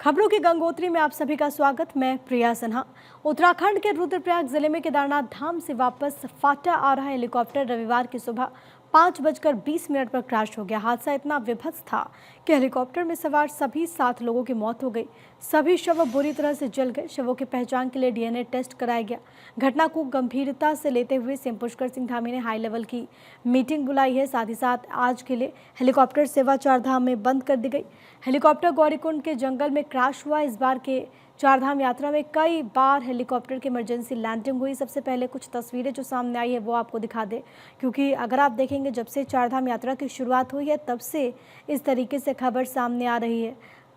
खबरों की गंगोत्री में आप सभी का स्वागत। मैं प्रिया सिन्हा। उत्तराखंड के रुद्रप्रयाग जिले में केदारनाथ धाम से वापस फाटा आ रहा हेलीकॉप्टर रविवार की सुबह 5:20 पर क्रैश हो गया। हादसा इतना विभत्स था कि हेलीकॉप्टर में सवार सभी 7 लोगों की मौत हो गई। सभी शव बुरी तरह से जल गए। शवों की पहचान के लिए डीएनए टेस्ट कराया गया। घटना को गंभीरता से लेते हुए सीएम पुष्कर सिंह धामी ने हाई लेवल की मीटिंग बुलाई है। साथ ही साथ आज के लिए हेलीकॉप्टर सेवा चारधाम में बंद कर दी गई। हेलीकॉप्टर गौरीकुंड के जंगल में क्रैश हुआ। इस बार के चारधाम यात्रा में कई बार हेलीकॉप्टर की इमरजेंसी लैंडिंग हुई। सबसे पहले कुछ तस्वीरें जो सामने आई है वो आपको दिखा दे, क्योंकि अगर आप देखेंगे जब से चारधाम यात्रा की शुरुआत हुई है तब से इस तरीके से खबर सामने आ रही है।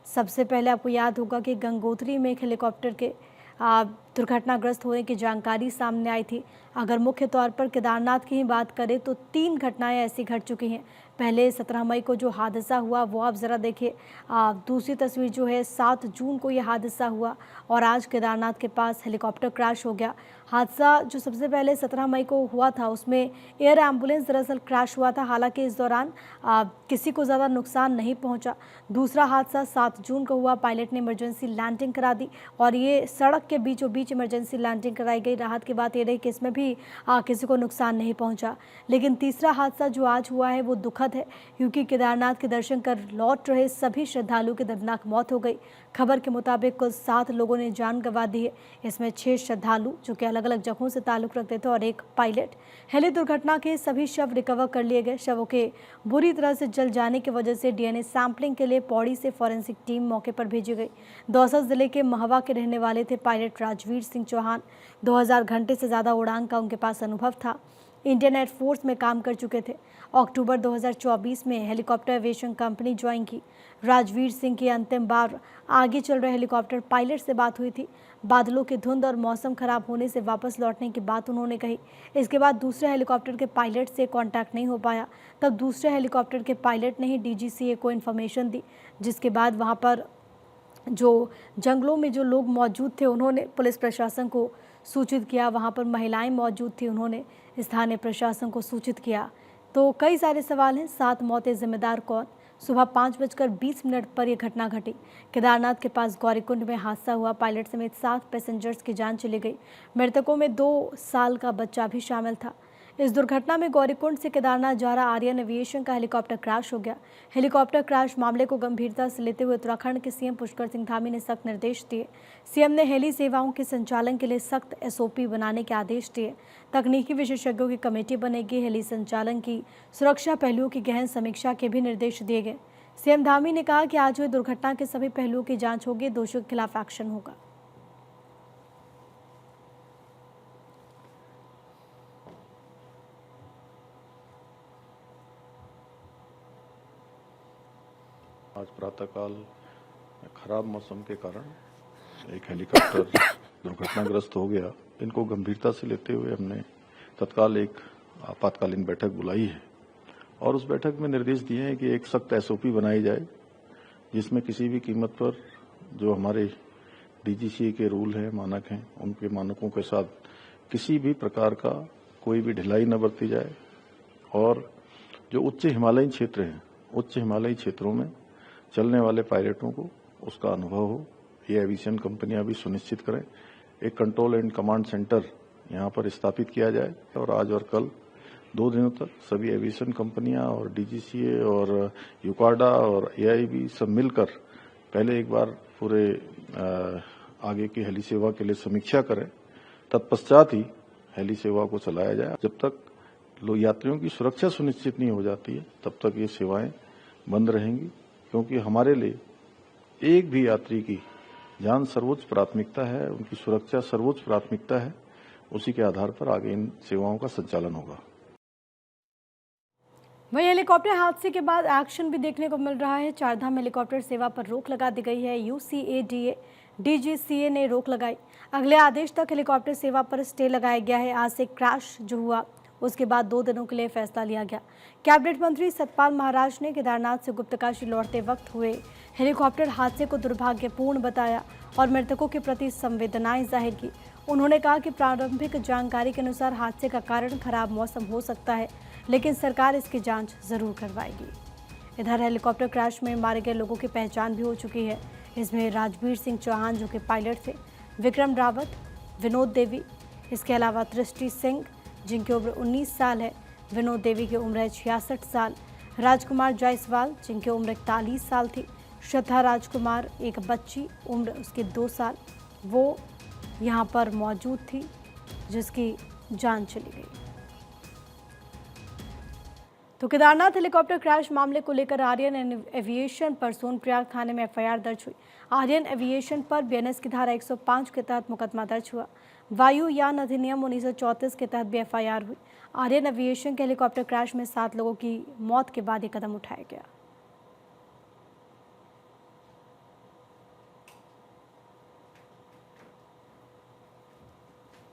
सबसे पहले आपको याद होगा कि गंगोत्री में एक हेलीकॉप्टर के दुर्घटनाग्रस्त होने की जानकारी सामने आई थी। अगर मुख्य तौर पर केदारनाथ की ही बात करें तो 3 घटनाएं ऐसी घट चुकी हैं। पहले 17 मई को जो हादसा हुआ वो आप ज़रा देखिए। दूसरी तस्वीर जो है 7 जून को ये हादसा हुआ और आज केदारनाथ के पास हेलीकॉप्टर क्रैश हो गया। हादसा जो सबसे पहले 17 मई को हुआ था उसमें एयर एम्बुलेंस दरअसल क्रैश हुआ था। हालांकि इस दौरान किसी को ज़्यादा नुकसान नहीं पहुंचा। दूसरा हादसा 7 जून को हुआ। पायलट ने इमरजेंसी लैंडिंग करा दी और ये सड़क के बीचों बीच इमरजेंसी लैंडिंग कराई गई। राहत की बात ये रही कि इसमें भी किसी को नुकसान नहीं पहुंचा। लेकिन तीसरा हादसा जो आज हुआ है वो दुखद है, क्योंकि केदारनाथ के दर्शन कर लौट रहे सभी श्रद्धालुओं की दर्दनाक मौत हो गई। खबर के मुताबिक कुल 7 लोगों ने जान गंवा दी है। इसमें 6 श्रद्धालु जो कि अलग अलग जगहों से ताल्लुक रखते थे और एक पायलट। हेली दुर्घटना के सभी शव रिकवर कर लिए गए। शवों के बुरी तरह से जल जाने की वजह से डीएनए सैंपलिंग के लिए पौड़ी से फॉरेंसिक टीम मौके पर भेजी गई। दौसा जिले के महवा के रहने वाले थे पायलट राजवीर सिंह चौहान। 2000 घंटे से ज़्यादा उड़ान का उनके पास अनुभव था। इंडियन एयरफोर्स में काम कर चुके थे। अक्टूबर 2024 में हेलीकॉप्टर एविएशन कंपनी ज्वाइन की। राजवीर सिंह की अंतिम बार आगे चल रहे हेलीकॉप्टर पायलट से बात हुई थी। बादलों की धुंध और मौसम खराब होने से वापस लौटने की बात उन्होंने कही। इसके बाद दूसरे हेलीकॉप्टर के पायलट से कांटेक्ट नहीं हो पाया। तब दूसरे हेलीकॉप्टर के पायलट ने ही डीजीसीए को इन्फॉर्मेशन दी, जिसके बाद वहाँ पर जो जंगलों में जो लोग मौजूद थे उन्होंने पुलिस प्रशासन को सूचित किया। वहाँ पर महिलाएं मौजूद थी, उन्होंने स्थानीय प्रशासन को सूचित किया। तो कई सारे सवाल हैं। 7 मौतें, जिम्मेदार कौन? सुबह 5:20 पर यह घटना घटी। केदारनाथ के पास गौरीकुंड में हादसा हुआ। पायलट समेत 7 पैसेंजर्स की जान चली गई। मृतकों में 2 साल का बच्चा भी शामिल था। इस दुर्घटना में गौरीकुंड से केदारनाथ जा रहा आर्यन एविएशन का हेलीकॉप्टर क्रैश हो गया। हेलीकॉप्टर क्रैश मामले को गंभीरता से लेते हुए उत्तराखंड के सीएम पुष्कर सिंह धामी ने सख्त निर्देश दिए। सीएम ने हेली सेवाओं के संचालन के लिए सख्त एसओपी बनाने के आदेश दिए। तकनीकी विशेषज्ञों की कमेटी बनेगी। हेली संचालन की सुरक्षा पहलुओं की गहन समीक्षा के भी निर्देश दिए गए। सीएम धामी ने कहा कि आज हुई दुर्घटना के सभी पहलुओं की जांच होगी। दोषियों के खिलाफ एक्शन होगा। आज प्रातःकाल खराब मौसम के कारण एक हेलीकॉप्टर दुर्घटनाग्रस्त हो गया। इनको गंभीरता से लेते हुए हमने तत्काल एक आपातकालीन बैठक बुलाई है और उस बैठक में निर्देश दिए हैं कि एक सख्त एसओपी बनाई जाए, जिसमें किसी भी कीमत पर जो हमारे डीजीसीए के रूल हैं, मानक हैं, उनके मानकों के साथ किसी भी प्रकार का कोई भी ढिलाई न बरती जाए और जो उच्च हिमालयी क्षेत्र हैं, उच्च हिमालयी क्षेत्रों में चलने वाले पायलटों को उसका अनुभव हो, ये एविएशन कंपनियां भी सुनिश्चित करें। एक कंट्रोल एंड कमांड सेंटर यहाँ पर स्थापित किया जाए और आज और कल 2 दिनों तक सभी एविएशन कंपनियां और डीजीसीए और यूकाडा और एआईबी सब मिलकर पहले एक बार पूरे आगे की हेली सेवा के लिए समीक्षा करें। तत्पश्चात ही हेली सेवा को चलाया जाए। जब तक यात्रियों की सुरक्षा सुनिश्चित नहीं हो जाती है तब तक ये सेवाएं बंद रहेंगी, क्योंकि हमारे लिए एक भी यात्री की जान सर्वोच्च प्राथमिकता है, उनकी सुरक्षा सर्वोच्च प्राथमिकता है। उसी के आधार पर आगे इन सेवाओं का संचालन होगा। वहीं हेलीकॉप्टर हादसे के बाद एक्शन भी देखने को मिल रहा है। चारधाम हेलीकॉप्टर सेवा पर रोक लगा दी गई है। यूसीएडीए डीजीसीए ने रोक लगाई। अगले आदेश तक हेलीकॉप्टर सेवा पर स्टे लगाया गया है। आज से क्रैश जो हुआ उसके बाद 2 दिनों के लिए फैसला लिया गया। कैबिनेट मंत्री सतपाल महाराज ने केदारनाथ से गुप्तकाशी लौटते वक्त हुए हेलीकॉप्टर हादसे को दुर्भाग्यपूर्ण बताया और मृतकों के प्रति संवेदनाएं जाहिर की। उन्होंने कहा कि प्रारंभिक जानकारी के अनुसार हादसे का कारण खराब मौसम हो सकता है, लेकिन सरकार इसकी जांच जरूर करवाएगी। इधर हेलीकॉप्टर क्रैश में मारे गए लोगों की पहचान भी हो चुकी है। इसमें राजवीर सिंह चौहान जो कि पायलट थे, विक्रम रावत, विनोद देवी, इसके अलावा दृष्टि सिंह जिनकी उम्र 19 साल है, विनोद देवी की उम्र है 66 साल, राजकुमार जायसवाल जिनकी उम्र 41 साल थी, श्रद्धा राजकुमार एक बच्ची उम्र उसकी 2 साल, वो यहाँ पर मौजूद थी जिसकी जान चली गई। तो केदारनाथ हेलीकॉप्टर क्रैश मामले को लेकर आर्यन एविएशन पर सोनप्रयाग थाने में एफआईआर दर्ज हुई। आर्यन एविएशन पर बीएनएस की धारा 105 के तहत मुकदमा दर्ज हुआ। वायुयान अधिनियम 1934 के तहत भी एफआईआर हुई। आर्यन एविएशन के हेलीकॉप्टर क्रैश में 7 लोगों की मौत के बाद ये कदम उठाया गया।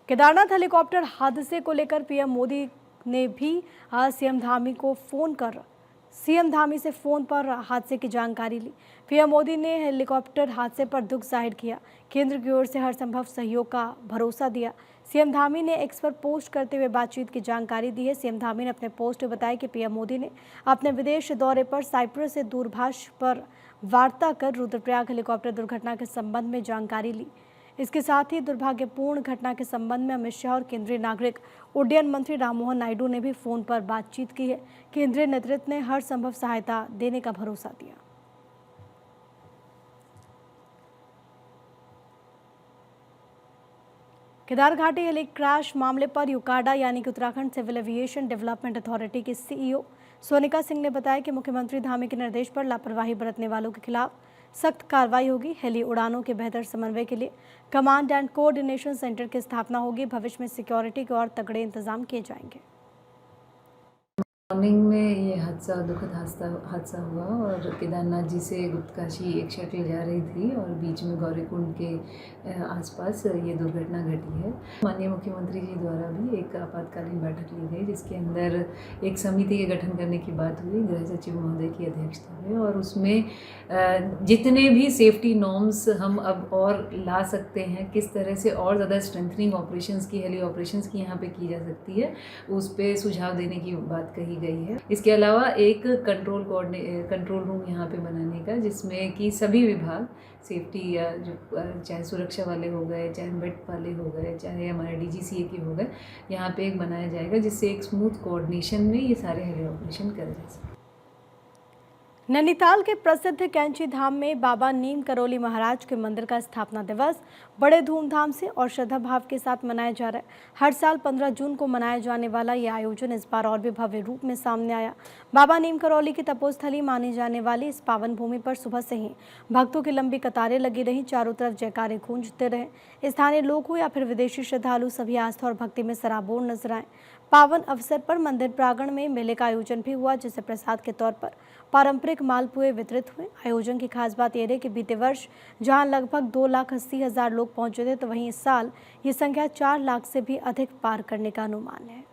केदारनाथ हेलीकॉप्टर हादसे को लेकर पीएम मोदी ने भी सीएम धामी को फोन कर सीएम धामी से फोन पर हादसे की जानकारी ली। पीएम मोदी ने हेलीकॉप्टर हादसे पर दुख जाहिर किया, केंद्र की ओर से हर संभव सहयोग का भरोसा दिया। सीएम धामी ने एक्स पर पोस्ट करते हुए बातचीत की जानकारी दी है। सीएम धामी ने अपने पोस्ट में बताया कि पीएम मोदी ने अपने विदेश दौरे पर साइप्रस से दूरभाष पर वार्ता कर रुद्रप्रयाग हेलीकॉप्टर दुर्घटना के संबंध में जानकारी ली। इसके साथ ही दुर्भाग्यपूर्ण घटना के संबंध में अमित शाह और केंद्रीय नागरिक उड्डयन मंत्री राममोहन नायडू ने भी फोन पर बातचीत की है। केंद्रीय नेतृत्व ने हर संभव सहायता देने का भरोसा दिया। केदार घाटी हेली क्रैश मामले पर यूकाडा यानी कि Uttarakhand Civil Aviation Development Authority की सीईओ सोनिका सिंह ने बताया कि मुख्यमंत्री धामी के निर्देश पर लापरवाही बरतने वालों के खिलाफ सख्त कार्रवाई होगी। हेली उड़ानों के बेहतर समन्वय के लिए कमांड एंड कोऑर्डिनेशन सेंटर की स्थापना होगी। भविष्य में सिक्योरिटी के और तगड़े इंतजाम किए जाएंगे। मॉर्निंग में ये दुखद हादसा हुआ और केदारनाथ जी से गुप्तकाशी एक शटल जा रही थी और बीच में गौरीकुंड के आसपास ये दुर्घटना घटी है। माननीय मुख्यमंत्री जी द्वारा भी एक आपातकालीन बैठक ली गई जिसके अंदर एक समिति के गठन करने की बात हुई गृह सचिव महोदय की अध्यक्षता में, और उसमें जितने भी सेफ्टी नॉर्म्स हम अब और ला सकते हैं, किस तरह से और ज़्यादा स्ट्रेंथनिंग ऑपरेशंस की, हेली ऑपरेशंस की यहाँ पे की जा सकती है, उस पर सुझाव देने की बात कही गई है। इसके अलावा एक कंट्रोल रूम यहाँ पे बनाने का, जिसमें कि सभी विभाग सेफ्टी या जो चाहे सुरक्षा वाले हो गए, चाहे मेट वाले हो गए, चाहे हमारे डीजीसीए के हो गए, यहाँ पे एक बनाया जाएगा जिससे एक स्मूथ कोऑर्डिनेशन में ये सारे हेली ऑपरेशन करे जा सकें। नैनीताल के प्रसिद्ध कैंची धाम में बाबा नीम करोली महाराज के मंदिर का स्थापना दिवस बड़े धूमधाम से और श्रद्धा भाव के साथ मनाया जा रहा है। हर साल 15 जून को मनाया जाने वाला यह आयोजन इस बार और भी भव्य रूप में सामने आया। बाबा नीम करोली की तपोस्थली मानी जाने वाली इस पावन भूमि पर सुबह से ही भक्तों की लंबी कतारें लगी रहीं, चारों तरफ जयकारे गूंजते रहे। स्थानीय लोग हो या फिर विदेशी श्रद्धालु, सभी आस्था और भक्ति में सराबोर नजर आए। पावन अवसर पर मंदिर प्रांगण में मेले का आयोजन भी हुआ, जिसे प्रसाद के तौर पर पारंपरिक मालपुए वितरित हुए। आयोजन की खास बात यह है कि बीते वर्ष जहां लगभग 2,80,000 लोग पहुंचे थे, तो वहीं इस साल ये संख्या 4 लाख से भी अधिक पार करने का अनुमान है।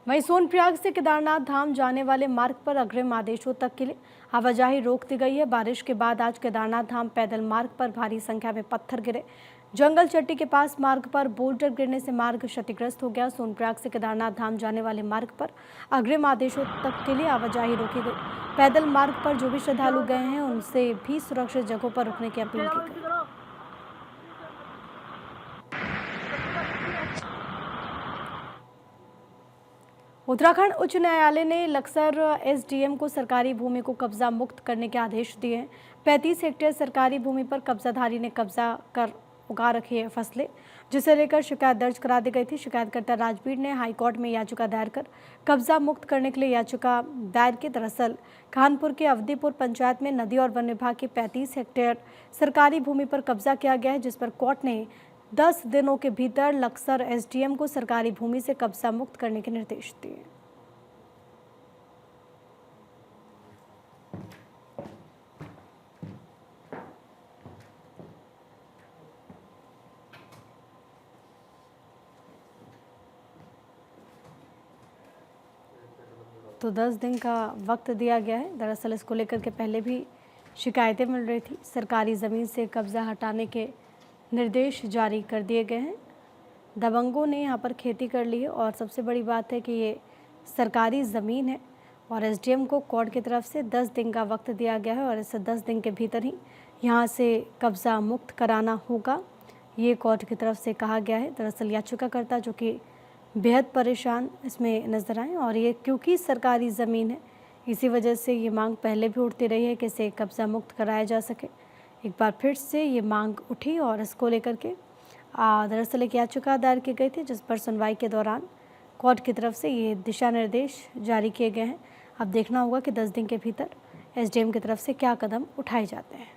वहीं सोनप्रयाग से केदारनाथ धाम जाने वाले मार्ग पर अग्रिम आदेशों तक के लिए आवाजाही रोक दी गई है। बारिश के बाद आज केदारनाथ धाम पैदल मार्ग पर भारी संख्या में पत्थर गिरे। जंगल चट्टी के पास मार्ग पर बोल्डर गिरने से मार्ग क्षतिग्रस्त हो गया। सोनप्रयाग से केदारनाथ धाम जाने वाले मार्ग पर अग्रिम आदेशों तक के लिए आवाजाही रोकी गई। पैदल मार्ग पर जो भी श्रद्धालु गए हैं उनसे भी सुरक्षित जगहों पर रुकने की अपील की गई। उत्तराखंड उच्च न्यायालय ने लक्सर एसडीएम को सरकारी भूमि को कब्जा मुक्त करने के आदेश दिए हैं। 35 हेक्टेयर सरकारी भूमि पर कब्जाधारी ने कब्जा कर उगा रखी है फसलें, जिसे लेकर शिकायत दर्ज करा दी गई थी। शिकायतकर्ता राजवीर ने हाईकोर्ट में याचिका दायर कर कब्जा मुक्त करने के लिए याचिका दायर की। दरअसल कानपुर के अवधीपुर पंचायत में नदी और वन विभाग की 35 हेक्टेयर सरकारी भूमि पर कब्जा किया गया है, जिस पर कोर्ट ने 10 दिनों के भीतर लक्सर एसडीएम को सरकारी भूमि से कब्जा मुक्त करने के निर्देश दिए। तो 10 दिन का वक्त दिया गया है। दरअसल इसको लेकर के पहले भी शिकायतें मिल रही थी। सरकारी ज़मीन से कब्जा हटाने के निर्देश जारी कर दिए गए हैं। दबंगों ने यहाँ पर खेती कर ली है और सबसे बड़ी बात है कि ये सरकारी ज़मीन है और एसडीएम को कोर्ट की तरफ से 10 दिन का वक्त दिया गया है और इस 10 दिन के भीतर ही यहाँ से कब्ज़ा मुक्त कराना होगा, ये कोर्ट की तरफ से कहा गया है। दरअसल याचिकाकर्ता जो कि बेहद परेशान इसमें नज़र आए और ये क्योंकि सरकारी ज़मीन है इसी वजह से ये मांग पहले भी उठती रही है कि इसे कब्ज़ा मुक्त कराया जा सके। एक बार फिर से ये मांग उठी और इसको लेकर के दरअसल एक याचिका दायर की गई थी जिस पर सुनवाई के दौरान कोर्ट की तरफ से ये दिशा निर्देश जारी किए गए हैं। अब देखना होगा कि 10 दिन के भीतर एसडीएम की तरफ से क्या कदम उठाए जाते हैं।